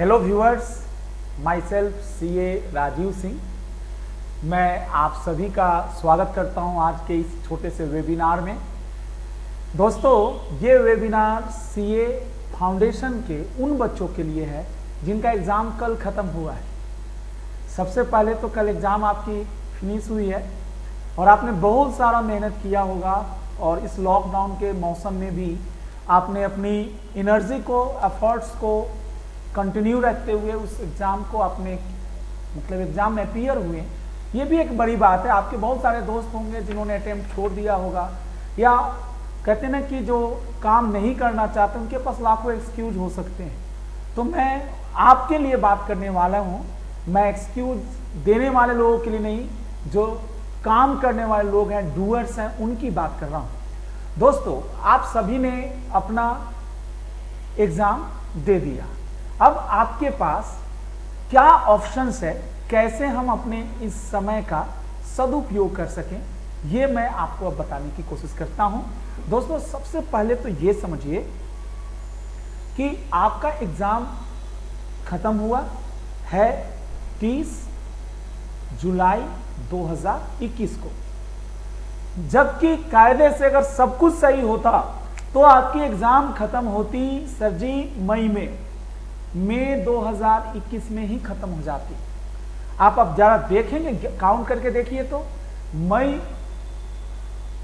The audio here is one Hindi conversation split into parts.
Hello viewers, myself CA Rajiv Singh. मैं आप सभी का स्वागत करता हूं आज के इस छोटे से वेबिनार में। दोस्तों, ये वेबिनार CA फाउंडेशन के उन बच्चों के लिए है जिनका एग्ज़ाम कल ख़त्म हुआ है। सबसे पहले तो कल एग्ज़ाम आपकी फिनिश हुई है और आपने बहुत सारा मेहनत किया होगा और इस लॉकडाउन के मौसम में भी आपने अपनी एनर्जी को, एफर्ट्स को कंटिन्यू रखते हुए उस एग्ज़ाम को आपने एग्ज़ाम में अपीयर हुए। ये भी एक बड़ी बात है। आपके बहुत सारे दोस्त होंगे जिन्होंने अटेम्प्ट छोड़ दिया होगा, या कहते हैं ना कि जो काम नहीं करना चाहते उनके पास लाखों एक्सक्यूज हो सकते हैं। तो मैं आपके लिए बात करने वाला हूँ। मैं एक्सक्यूज देने वाले लोगों के लिए नहीं, जो काम करने वाले लोग हैं, डूअर्स हैं, उनकी बात कर रहा हूँ। दोस्तों, आप सभी ने अपना एग्ज़ाम दे दिया। अब आपके पास क्या ऑप्शंस है, कैसे हम अपने इस समय का सदुपयोग कर सकें, ये मैं आपको अब बताने की कोशिश करता हूं। दोस्तों, सबसे पहले तो ये समझिए कि आपका एग्ज़ाम ख़त्म हुआ है 30 जुलाई 2021 को, जबकि कायदे से अगर सब कुछ सही होता तो आपकी एग्ज़ाम ख़त्म होती सर जी मई 2021 में ही ख़त्म हो जाती। आप अब ज़रा देखेंगे, काउंट करके देखिए तो मई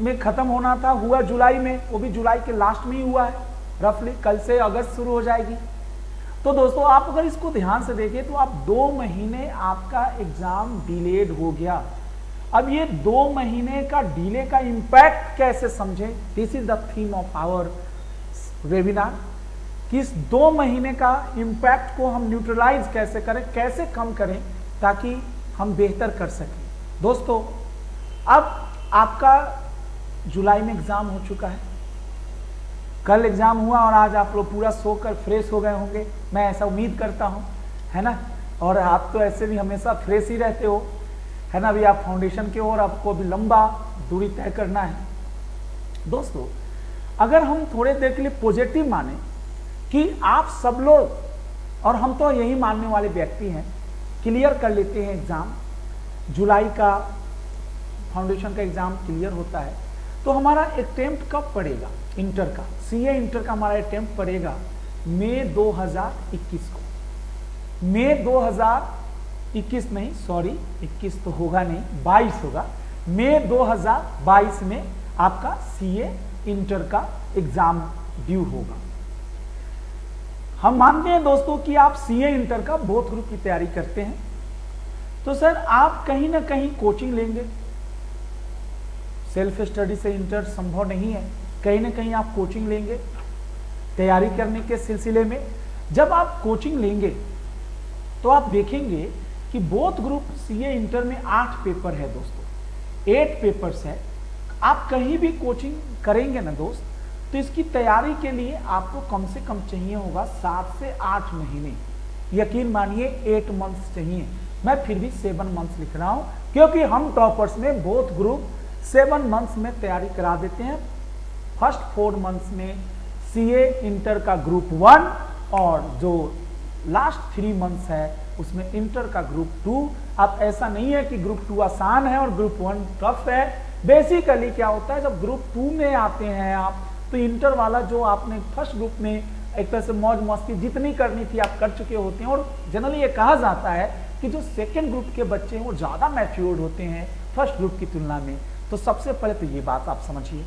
में ख़त्म होना था, हुआ जुलाई में, वो भी जुलाई के लास्ट में ही हुआ है रफली। कल से अगस्त शुरू हो जाएगी। तो दोस्तों, आप अगर इसको ध्यान से देखिए तो आप 2 महीने आपका एग्ज़ाम डिलेड हो गया। अब ये 2 महीने का डिले का इम्पैक्ट कैसे समझें, this is the theme of our webinar. कि इस 2 महीने का इम्पैक्ट को हम न्यूट्रलाइज कैसे करें, कैसे कम करें, ताकि हम बेहतर कर सकें। दोस्तों, अब आपका जुलाई में एग्ज़ाम हो चुका है, कल एग्ज़ाम हुआ और आज आप लोग पूरा सोकर फ्रेश हो गए होंगे, मैं ऐसा उम्मीद करता हूं, है ना। और आप तो ऐसे भी हमेशा फ्रेश ही रहते हो, है ना। अभी आप फाउंडेशन के और आपको अभी लंबा दूरी तय करना है। दोस्तों, अगर हम थोड़े देर के लिए पॉजिटिव माने कि आप सब लोग, और हम तो यही मानने वाले व्यक्ति हैं, क्लियर कर लेते हैं एग्ज़ाम, जुलाई का फाउंडेशन का एग्ज़ाम क्लियर होता है, तो हमारा अटेम्प्ट कब पड़ेगा, इंटर का, CA इंटर का हमारा अटेम्प्ट पड़ेगा मई 2021 को। मई 2021 नहीं, सॉरी 21 तो होगा नहीं, 22 होगा। मई 2022 में आपका CA इंटर का एग्ज़ाम ड्यू होगा। हम मानते हैं दोस्तों कि आप CA इंटर का बोथ ग्रुप की तैयारी करते हैं, तो सर आप कहीं ना कहीं कोचिंग लेंगे। सेल्फ स्टडी से इंटर संभव नहीं है, कहीं ना कहीं आप कोचिंग लेंगे तैयारी करने के सिलसिले में। जब आप कोचिंग लेंगे तो आप देखेंगे कि बोथ ग्रुप CA इंटर में 8 पेपर है दोस्तों, 8 पेपर्स है। आप कहीं भी कोचिंग करेंगे ना दोस्त, तो इसकी तैयारी के लिए आपको कम से कम चाहिए होगा 7 से 8 महीने, यकीन मानिए 8 मंथ्स चाहिए। मैं फिर भी 7 मंथ्स लिख रहा हूं, क्योंकि हम टॉपर्स में बोथ ग्रुप 7 मंथ्स में तैयारी करा देते हैं। फर्स्ट 4 मंथ्स में CA इंटर का ग्रुप 1 और जो लास्ट 3 मंथ्स है उसमें इंटर का ग्रुप 2। अब ऐसा नहीं है कि ग्रुप 2 आसान है और ग्रुप 1 टफ है। बेसिकली क्या होता है, जब ग्रुप 2 में आते हैं आप, तो इंटर वाला जो आपने फर्स्ट ग्रुप में एक तरह से मौज मस्ती जितनी करनी थी आप कर चुके होते हैं। और जनरली ये कहा जाता है कि जो सेकेंड ग्रुप के बच्चे हैं वो ज़्यादा मैच्योर्ड होते हैं फर्स्ट ग्रुप की तुलना में। तो सबसे पहले तो ये बात आप समझिए।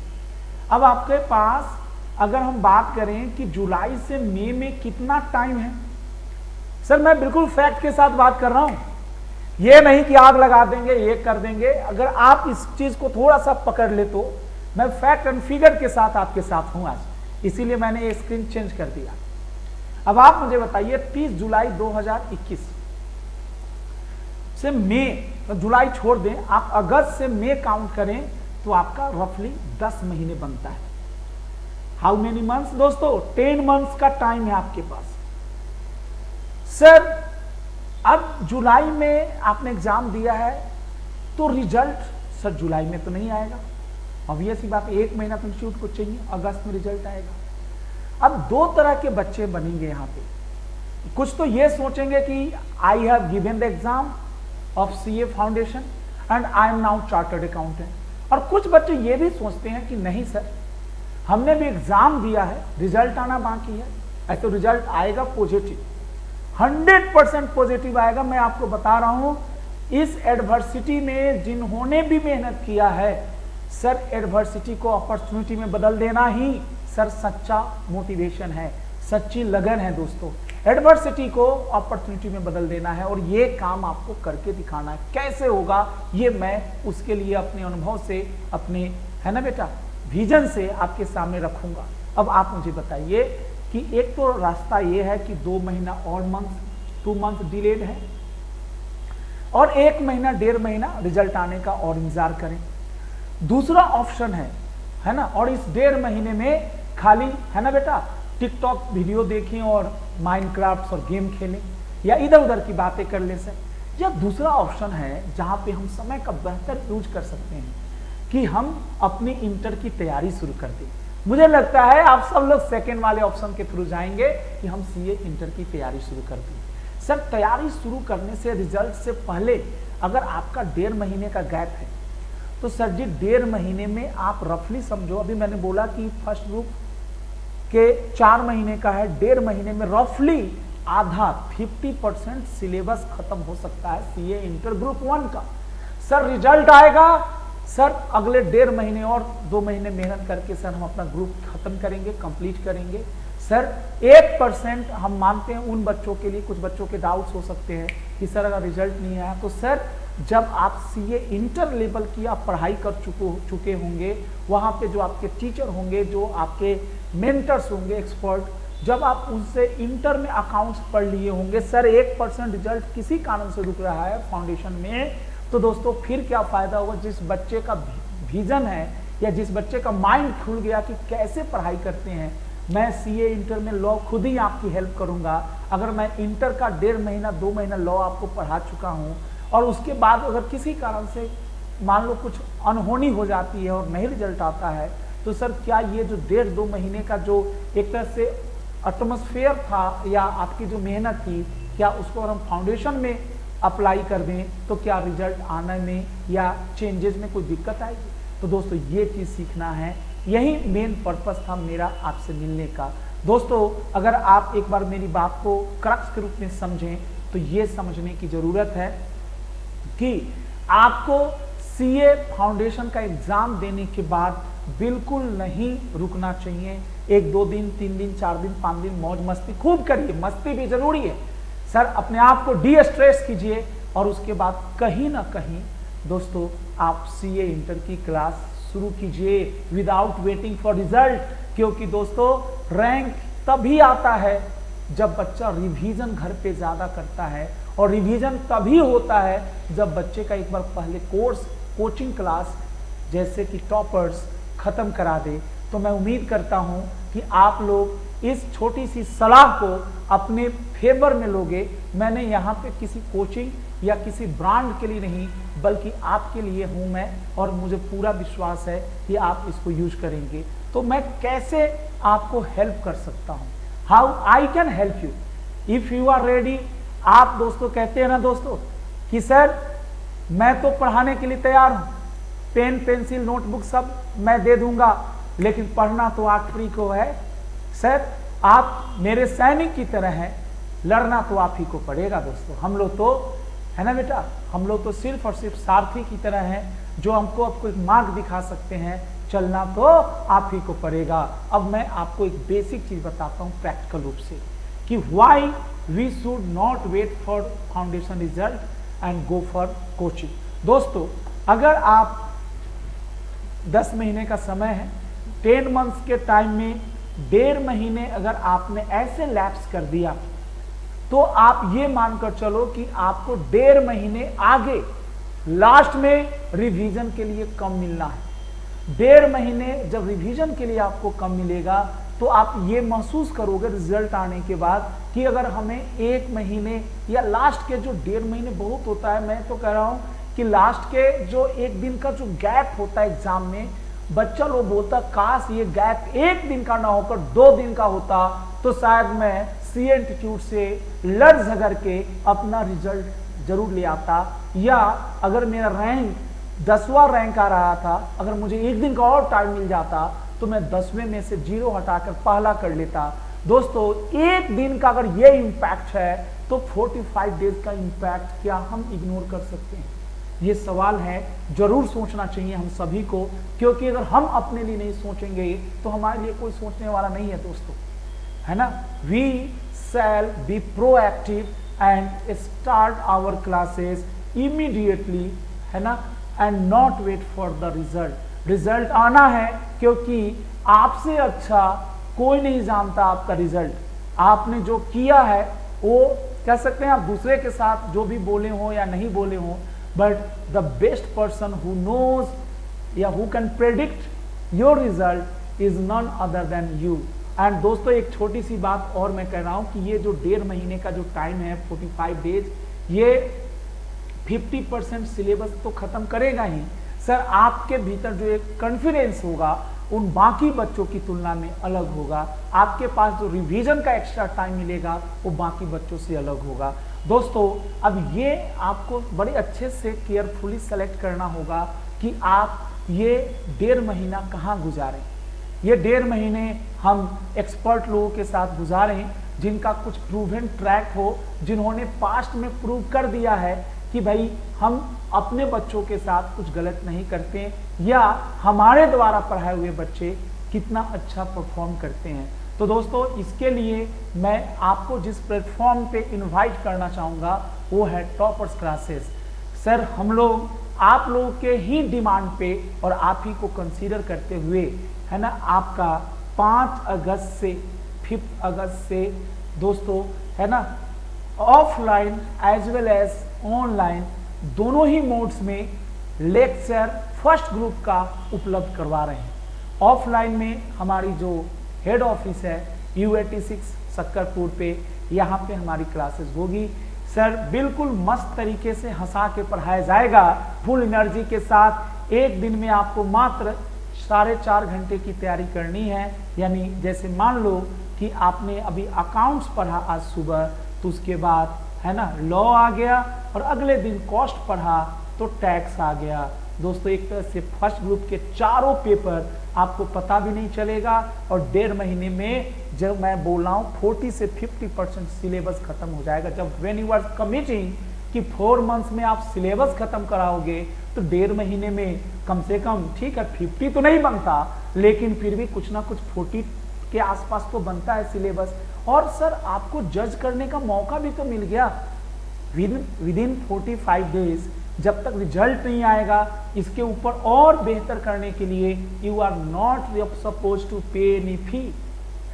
अब आपके पास अगर हम बात करें कि जुलाई से मई में कितना टाइम है, सर मैं बिल्कुल फैक्ट के साथ बात कर रहा हूँ, ये नहीं कि आग लगा देंगे, ये कर देंगे। अगर आप इस चीज़ को थोड़ा सा पकड़ ले तो मैं फैक्ट एंड फिगर के साथ आपके साथ हूं आज, इसीलिए मैंने ये स्क्रीन चेंज कर दिया। अब आप मुझे बताइए 30 जुलाई 2021 से मई, तो जुलाई छोड़ दें, आप अगस्त से मई काउंट करें तो आपका रफली 10 महीने बनता है। हाउ मेनी मंथ्स दोस्तों, 10 मंथ्स का टाइम है आपके पास। सर अब जुलाई में आपने एग्जाम दिया है तो रिजल्ट सर जुलाई में तो नहीं आएगा, ऑब्वियस ही बात, 1 महीना तो इंस्टीट्यूट को चाहिए, अगस्त में रिजल्ट आएगा। अब 2 तरह के बच्चे बनेंगे यहाँ पे, कुछ तो ये सोचेंगे कि I have given the exam of CA foundation and I am now chartered accountant. और कुछ बच्चे ये भी सोचते हैं कि नहीं सर, हमने भी एग्जाम दिया है, रिजल्ट आना बाकी है। ऐसे रिजल्ट आएगा पॉजिटिव, 100% पॉजिटिव आएगा। मैं आपको बता रहा हूं, इस एडवर्सिटी में जिन्होंने भी मेहनत किया है सर, एडवर्सिटी को अपॉर्चुनिटी में बदल देना ही सर सच्चा मोटिवेशन है, सच्ची लगन है दोस्तों। एडवर्सिटी को अपॉर्चुनिटी में बदल देना है और ये काम आपको करके दिखाना है। कैसे होगा ये मैं उसके लिए अपने अनुभव से, अपने, है ना बेटा, विजन से आपके सामने रखूंगा। अब आप मुझे बताइए कि एक तो रास्ता ये है कि 2 महीना और मंथ 2 मंथ डिलेड है और 1 महीना 1.5 महीना रिजल्ट आने का और इंतजार करें। दूसरा ऑप्शन है ना, और इस 1.5 महीने में खाली, है ना बेटा, टिकटॉक वीडियो देखें और माइनक्राफ्ट और गेम खेलें या इधर उधर की बातें कर ले सर। या दूसरा ऑप्शन है जहां पे हम समय का बेहतर यूज कर सकते हैं कि हम अपनी इंटर की तैयारी शुरू कर दें। मुझे लगता है आप सब लोग सेकेंड वाले ऑप्शन के थ्रू जाएंगे कि हम सीए इंटर की तैयारी शुरू कर दें। सर तैयारी शुरू करने से, रिजल्ट से पहले अगर आपका 1.5 महीने का गैप है तो सर जी 1.5 महीने में आप रफली समझो, अभी मैंने बोला कि फर्स्ट ग्रुप के 4 महीने का है, 1.5 महीने में रफली आधा 50% सिलेबस खत्म हो सकता है सीए इंटर ग्रुप 1 का। सर रिजल्ट आएगा सर, अगले 1.5 महीने और 2 महीने मेहनत करके सर हम अपना ग्रुप खत्म करेंगे, कंप्लीट करेंगे। सर 1% हम मानते हैं उन बच्चों के लिए, कुछ बच्चों के डाउट्स हो सकते हैं कि सर अगर रिजल्ट नहीं आया तो सर जब आप सीए इंटर लेवल की आप पढ़ाई कर चुके होंगे, वहाँ पे जो आपके टीचर होंगे, जो आपके मेंटर्स होंगे, एक्सपर्ट, जब आप उनसे इंटर में अकाउंट्स पढ़ लिए होंगे, सर 1% रिजल्ट किसी कारण से रुक रहा है फाउंडेशन में, तो दोस्तों फिर क्या फायदा होगा। जिस बच्चे का विजन है या जिस बच्चे का माइंड खुल गया कि कैसे पढ़ाई करते हैं, मैं सीए इंटर में लॉ खुद ही आपकी हेल्प करूंगा। अगर मैं इंटर का 1.5 महीना 2 महीना लॉ आपको पढ़ा चुका हूं और उसके बाद अगर किसी कारण से मान लो कुछ अनहोनी हो जाती है और नहीं रिजल्ट आता है, तो सर क्या ये जो 1.5-2 महीने का जो एक तरह से एटमॉस्फेयर था या आपकी जो मेहनत थी, क्या उसको अगर हम फाउंडेशन में अप्लाई कर दें तो क्या रिजल्ट आने में या चेंजेस में कोई दिक्कत आएगी? तो दोस्तों ये चीज़ सीखना है, यही मेन पर्पस था मेरा आपसे मिलने का। दोस्तों अगर आप एक बार मेरी बात को क्रक्स के रूप में समझें तो ये समझने की ज़रूरत है कि आपको सीए फाउंडेशन का एग्ज़ाम देने के बाद बिल्कुल नहीं रुकना चाहिए। 1-2 दिन 3 दिन 4 दिन 5 दिन मौज मस्ती खूब करिए, मस्ती भी ज़रूरी है सर, अपने आप को डी स्ट्रेस कीजिए और उसके बाद कहीं ना कहीं दोस्तों आप सीए इंटर की क्लास शुरू कीजिए विदाउट वेटिंग फॉर रिजल्ट। क्योंकि दोस्तों रैंक तभी आता है जब बच्चा रिवीजन घर पे ज़्यादा करता है, और रिवीजन तभी होता है जब बच्चे का एक बार पहले कोर्स, कोचिंग क्लास जैसे कि टॉपर्स ख़त्म करा दे। तो मैं उम्मीद करता हूँ कि आप लोग इस छोटी सी सलाह को अपने फेवर में लोगे। मैंने यहाँ पे किसी कोचिंग या किसी ब्रांड के लिए नहीं बल्कि आपके लिए हूँ मैं, और मुझे पूरा विश्वास है कि आप इसको यूज करेंगे। तो मैं कैसे आपको हेल्प कर सकता हूँ, how I can help you if you are ready. आप दोस्तों कहते हैं ना दोस्तों कि सर मैं तो पढ़ाने के लिए तैयार हूँ, पेन पेंसिल नोटबुक सब मैं दे दूंगा, लेकिन पढ़ना तो आखिरी को है। सर आप मेरे सैनिक की तरह हैं, लड़ना तो आप ही को पड़ेगा दोस्तों। हम लोग तो, है ना बेटा, हम लोग तो सिर्फ और सिर्फ सारथी की तरह हैं जो हमको आपको एक मार्ग दिखा सकते हैं, चलना तो आप ही को पड़ेगा। अब मैं आपको एक बेसिक चीज बताता हूँ प्रैक्टिकल रूप से कि why we should not wait for foundation result and go for coaching. दोस्तों अगर आप 10 महीने का समय है, 10 मंथ्स के टाइम में 1.5 महीने अगर आपने ऐसे लैप्स कर दिया तो आप ये मानकर चलो कि आपको 1.5 महीने आगे लास्ट में रिवीजन के लिए कम मिलना है। 1.5 महीने जब रिवीजन के लिए आपको कम मिलेगा तो आप ये महसूस करोगे रिजल्ट आने के बाद कि अगर हमें 1 महीने या लास्ट के जो 1.5 महीने बहुत होता है, मैं तो कह रहा हूँ कि लास्ट के जो 1 दिन का जो गैप होता है एग्जाम में, बच्चा लोग बोलता काश ये गैप 1 दिन का ना होकर 2 दिन का होता तो शायद मैं सी इंस्टीट्यूट से लड़ झगड़ के अपना रिजल्ट जरूर ले आता, या अगर मेरा रैंक 10वां रैंक आ रहा था, अगर मुझे एक दिन का और टाइम मिल जाता तो मैं 10वें में से 0 हटाकर पहला कर लेता। दोस्तों, एक दिन का अगर ये इम्पैक्ट है तो 45 डेज का इम्पैक्ट क्या हम इग्नोर कर सकते हैं? ये सवाल है, जरूर सोचना चाहिए हम सभी को, क्योंकि अगर हम अपने लिए नहीं सोचेंगे तो हमारे लिए कोई सोचने वाला नहीं है दोस्तों, है ना। We shall be proactive and start our classes immediately, है ना, and not wait for the result. Result आना है, क्योंकि आपसे अच्छा कोई नहीं जानता आपका रिजल्ट। आपने जो किया है वो कह सकते हैं आप दूसरे के साथ जो भी बोले हो या नहीं बोले हो, but the best person who knows या who can predict your result is none other than you. And दोस्तों, एक छोटी सी बात और मैं कह रहा हूं कि ये जो 1.5 महीने का जो टाइम है 45 डेज, ये 50% सिलेबस तो खत्म करेगा ही सर। आपके भीतर जो एक कॉन्फिडेंस होगा उन बाकी बच्चों की तुलना में अलग होगा। आपके पास जो रिवीजन का एक्स्ट्रा टाइम मिलेगा वो बाकी बच्चों से अलग होगा। दोस्तों, अब ये आपको बड़े अच्छे से केयरफुली सेलेक्ट करना होगा कि आप ये 1.5 महीना कहाँ गुजारें। ये 1.5 महीने हम एक्सपर्ट लोगों के साथ गुजारें जिनका कुछ प्रूवन ट्रैक हो, जिन्होंने पास्ट में प्रूव कर दिया है कि भाई हम अपने बच्चों के साथ कुछ गलत नहीं करते, या हमारे द्वारा पढ़ाए हुए बच्चे कितना अच्छा परफॉर्म करते हैं। तो दोस्तों, इसके लिए मैं आपको जिस प्लेटफॉर्म पे इनवाइट करना चाहूँगा वो है टॉपर्स क्लासेस। सर, हम लोग आप लोगों के ही डिमांड पे और आप ही को कंसीडर करते हुए, है ना, आपका 5 अगस्त से 5 अगस्त से दोस्तों, है ना, offline as well as online दोनों ही मोड्स में लेक्चर फर्स्ट ग्रुप का उपलब्ध करवा रहे हैं। ऑफलाइन में हमारी जो हेड ऑफिस है U86 सक्करपुर पे, यहाँ पे हमारी क्लासेस होगी। सर, बिल्कुल मस्त तरीके से हंसा के पढ़ाया जाएगा, फुल एनर्जी के साथ। एक दिन में आपको मात्र 4.5 घंटे की तैयारी करनी है। यानी जैसे मान लो कि आपने अभी अकाउंट्स पढ़ा आज सुबह, तो उसके बाद, है ना, लॉ आ गया, और अगले दिन कॉस्ट पढ़ा तो टैक्स आ गया। दोस्तों, एक तरह से फर्स्ट ग्रुप के चारों पेपर आपको पता भी नहीं चलेगा, और 1.5 महीने में जब मैं बोल रहा हूँ 40 से 50% सिलेबस खत्म हो जाएगा। जब व्हेन यू आर कमिटिंग कि 4 मंथ्स में आप सिलेबस खत्म कराओगे, तो 1.5 महीने में कम से कम, ठीक है 50 तो नहीं बनता, लेकिन फिर भी कुछ ना कुछ 40 के आसपास तो बनता है सिलेबस। और सर, आपको जज करने का मौका भी तो मिल गया विद इन 45 डेज। जब तक रिजल्ट नहीं आएगा, इसके ऊपर और बेहतर करने के लिए you are not suppose to pay any fee,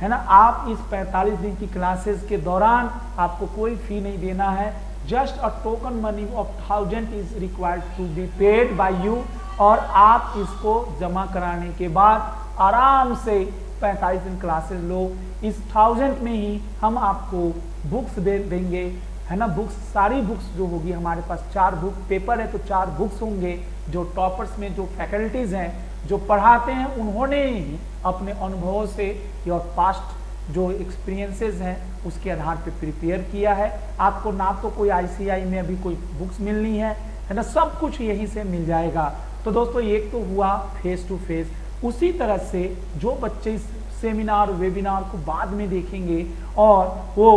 है ना। आप इस 45 दिन की क्लासेस के दौरान आपको कोई फी नहीं देना है। Just a token money of 1000 is required to be paid by you, और आप इसको जमा कराने के बाद आराम से 45 दिन क्लासेस लो। इस 1000 में ही हम आपको बुक्स दे देंगे, है ना। बुक्स, सारी बुक्स जो होगी हमारे पास, 4 बुक पेपर है तो 4 बुक्स होंगे। जो टॉपर्स में जो फैकल्टीज हैं जो पढ़ाते हैं, उन्होंने ही अपने अनुभवों से और पास्ट जो एक्सपीरियंसेस हैं उसके आधार पे प्रिपेयर किया है। आपको ना तो कोई ICI में अभी कोई बुक्स मिलनी है ना, सब कुछ यहीं से मिल जाएगा। तो दोस्तों, एक तो हुआ फेस टू फेस। उसी तरह से जो बच्चे इस सेमिनार वेबिनार को बाद में देखेंगे और वो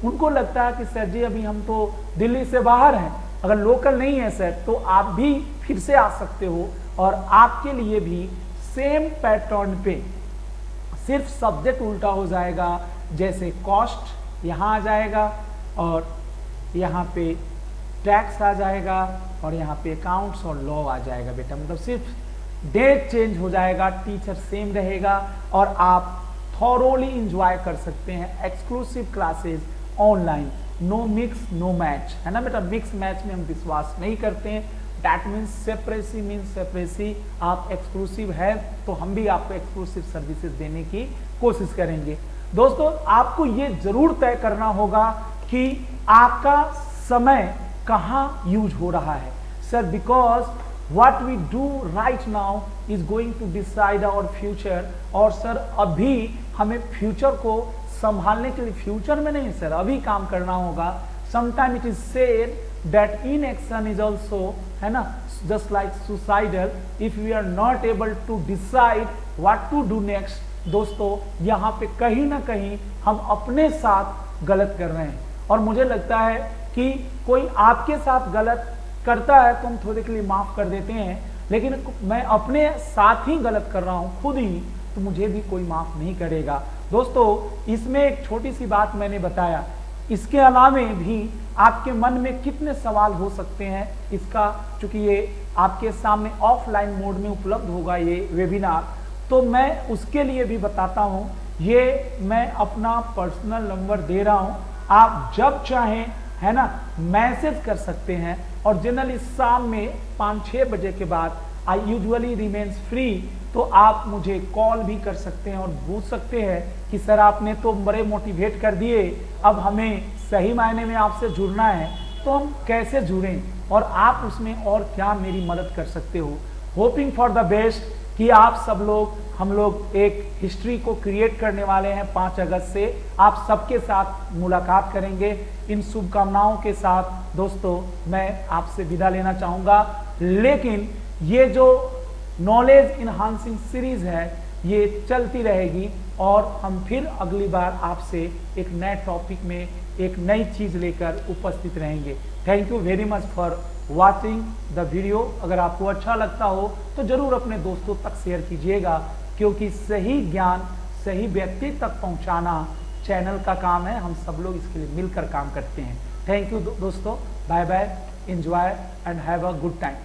उनको लगता है कि सर जी अभी हम तो दिल्ली से बाहर हैं, अगर लोकल नहीं है सर, तो आप भी फिर से आ सकते हो, और आपके लिए भी सेम पैटर्न पे सिर्फ सब्जेक्ट उल्टा हो जाएगा। जैसे कॉस्ट यहाँ आ जाएगा, और यहाँ पे टैक्स आ जाएगा, और यहाँ पे अकाउंट्स और लॉ आ जाएगा बेटा। मतलब सिर्फ डेट चेंज हो जाएगा, टीचर सेम रहेगा, और आप थॉरोली इंजॉय कर सकते हैं exclusive classes online. No mix no match, है ना बेटा। मिक्स मैच में हम विश्वास नहीं करते हैं। दैट मीन्स सेपरेसी मीन्स सेपरेसी। आप एक्सक्लूसिव है तो हम भी आपको एक्सक्लूसिव सर्विसेज देने की कोशिश करेंगे। दोस्तों, आपको ये जरूर तय करना होगा कि आपका समय कहाँ यूज हो रहा है sir, because what we do right now is going to decide our future। और सर, अभी हमें फ्यूचर को संभालने के लिए फ्यूचर में नहीं सर, अभी काम करना होगा। Sometime it is said that inaction is also, है ना, just like suicidal if we are not able to decide what to do next. दोस्तों यहाँ पे कहीं ना कहीं हम अपने साथ गलत कर रहे हैं, और मुझे लगता है कि कोई आपके साथ गलत करता है तो हम थोड़े के लिए माफ कर देते हैं, लेकिन मैं अपने साथ ही गलत कर रहा हूं खुद ही, तो मुझे भी कोई माफ नहीं करेगा। दोस्तों इसमें एक छोटी सी बात मैंने बताया, इसके अलावे भी आपके मन में कितने सवाल हो सकते हैं इसका, चूंकि ये आपके सामने ऑफलाइन मोड में उपलब्ध होगा ये वेबिनार, तो मैं उसके लिए भी बताता हूं। ये मैं अपना पर्सनल नंबर दे रहा हूं, आप जब चाहें, है ना, मैसेज कर सकते हैं, और जनरली शाम में 5-6 बजे के बाद आई यूजुअली रिमेन्स फ्री, तो आप मुझे कॉल भी कर सकते हैं और पूछ सकते हैं कि सर आपने तो बड़े मोटिवेट कर दिए, अब हमें सही मायने में आपसे जुड़ना है, तो हम कैसे जुड़ें और आप उसमें और क्या मेरी मदद कर सकते हो। होपिंग फॉर द बेस्ट कि आप सब लोग, हम लोग एक हिस्ट्री को क्रिएट करने वाले हैं 5 अगस्त से, आप सबके साथ मुलाकात करेंगे। इन शुभकामनाओं के साथ दोस्तों मैं आपसे विदा लेना चाहूँगा, लेकिन ये जो नॉलेज इनहांसिंग सीरीज है ये चलती रहेगी, और हम फिर अगली बार आपसे एक नए टॉपिक में एक नई चीज़ लेकर उपस्थित रहेंगे। Thank you very much for watching the video. अगर आपको अच्छा लगता हो तो जरूर अपने दोस्तों तक शेयर कीजिएगा, क्योंकि सही ज्ञान सही व्यक्ति तक पहुंचाना चैनल का काम है, हम सब लोग इसके लिए मिलकर काम करते हैं। थैंक यू दोस्तों, bye bye, enjoy and have a good time.